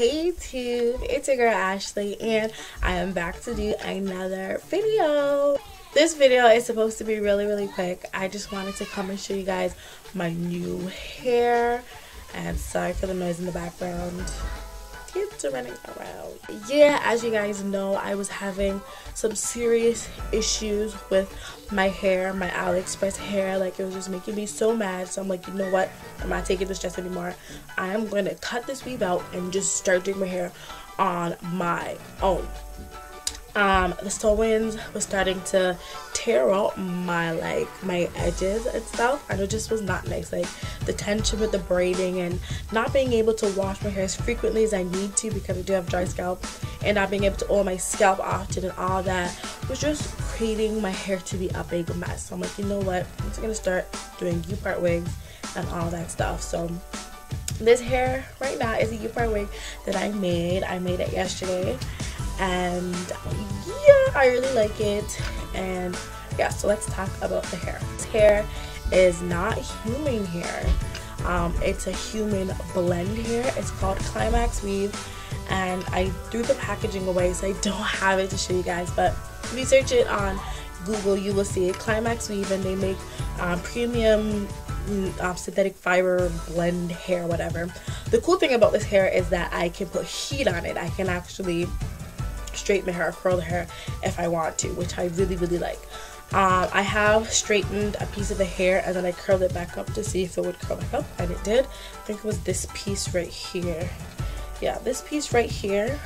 Hey YouTube, it's your girl Ashley and I am back to do another video. This video is supposed to be really quick. I just wanted to come and show you guys my new hair, and sorry for the noise in the background. Kids are running around. Yeah, as you guys know, I was having some serious issues with my hair, my AliExpress hair. Like, it was just making me so mad. So I'm like, you know what? I'm not taking the stress anymore. I am going to cut this weave out and just start doing my hair on my own. The sew-ins was starting to tear out my edges and stuff, and it just was not nice. Like, the tension with the braiding and not being able to wash my hair as frequently as I need to because I do have dry scalp, and not being able to oil my scalp often and all that was just creating my hair to be a big mess. So I'm like, you know what, I'm just gonna start doing U-part wigs and all that stuff. So this hair right now is a U-part wig that I made it yesterday, and yeah, I really like it. And yeah, so let's talk about the hair. This hair is not human hair. It's a human blend hair. It's called Climax Weave, and I threw the packaging away, so I don't have it to show you guys, but if you search it on Google, you will see it, Climax Weave, and they make premium synthetic fiber blend hair, whatever. The cool thing about this hair is that I can put heat on it. I can actually straighten my hair or curl the hair if I want to, which I really like. I have straightened a piece of the hair and then I curled it back up to see if it would curl back up, and it did. I think it was this piece right here. Yeah, this piece right here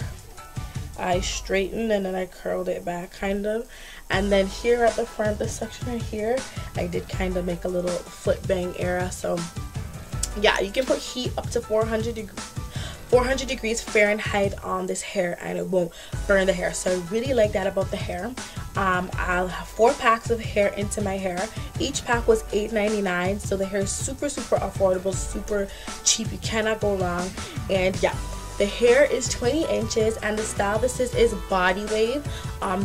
I straightened and then I curled it back kind of, and then here at the front, this section right here, I did kind of make a little flip bang area. So yeah, you can put heat up to 400 degrees Fahrenheit on this hair and it won't burn the hair. So I really like that about the hair. I'll have 4 packs of hair into my hair. Each pack was $8.99, so the hair is super affordable, super cheap. You cannot go wrong. And yeah, the hair is 20 inches and the style this is body wave.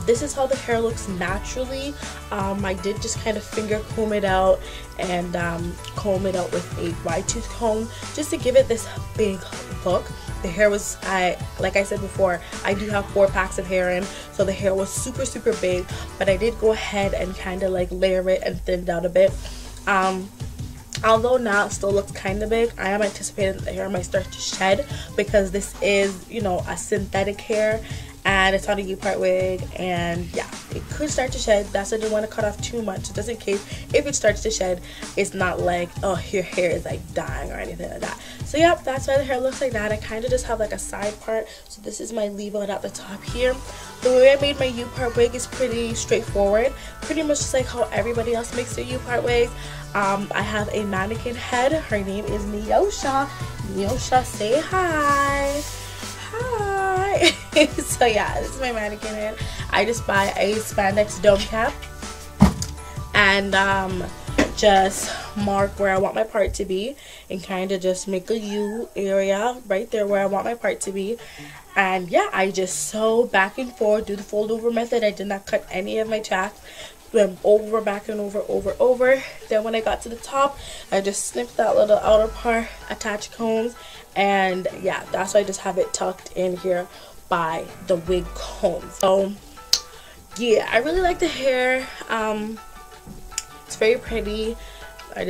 This is how the hair looks naturally. I did just kind of finger comb it out and comb it out with a wide tooth comb just to give it this big look. The hair was, like I said before, I do have 4 packs of hair in, so the hair was super big, but I did go ahead and kind of like layer it and thin it out a bit. Although now it still looks kind of big, I am anticipating that the hair might start to shed because this is, you know, a synthetic hair and it's on a U-part wig, and yeah, it could start to shed. That's why I didn't want to cut off too much, just in case if it starts to shed, it's not like, oh, your hair is like dying or anything like that. So yep, that's why the hair looks like that. I kind of just have like a side part, so this is my leave-out at the top here. The way I made my U-part wig is pretty straightforward, pretty much just like how everybody else makes their U-part wigs. I have a mannequin head. Her name is Neosha. Neosha, say hi. Hi. So yeah, this is my mannequin head. I just buy a spandex dome cap and just mark where I want my part to be and kind of just make a U area right there where I want my part to be. And yeah, I just sew back and forth, do the fold over method. I did not cut any of my tracks. Went over, back and over. Then when I got to the top, I just snipped that little outer part, attached combs, and yeah, that's why I just have it tucked in here by the wig comb. So yeah, I really like the hair. It's very pretty. I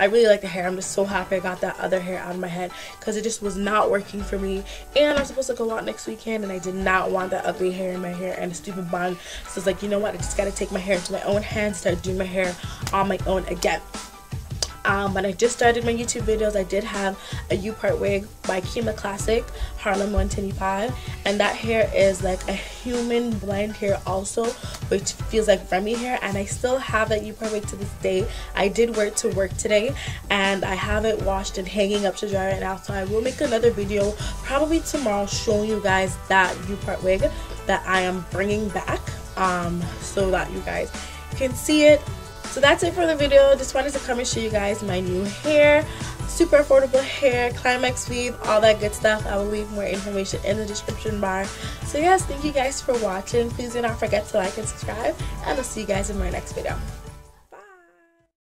really like the hair. I'm just so happy I got that other hair out of my head because it just was not working for me, and I'm supposed to go out next weekend and I did not want that ugly hair in my hair and a stupid bun. So it's like, you know what, I just gotta take my hair into my own hands, start doing my hair on my own again. When I just started my YouTube videos, I did have a U-part wig by Kima Classic Harlem 125, and that hair is like a human blend hair also, which feels like Remy hair, and I still have that U-part wig to this day. I did wear it to work today and I have it washed and hanging up to dry right now, so I will make another video probably tomorrow showing you guys that U-part wig that I am bringing back, so that you guys can see it. So that's it for the video. Just wanted to come and show you guys my new hair. Super affordable hair, Climax Weave, all that good stuff. I will leave more information in the description bar. So yes, thank you guys for watching. Please do not forget to like and subscribe, and I'll see you guys in my next video.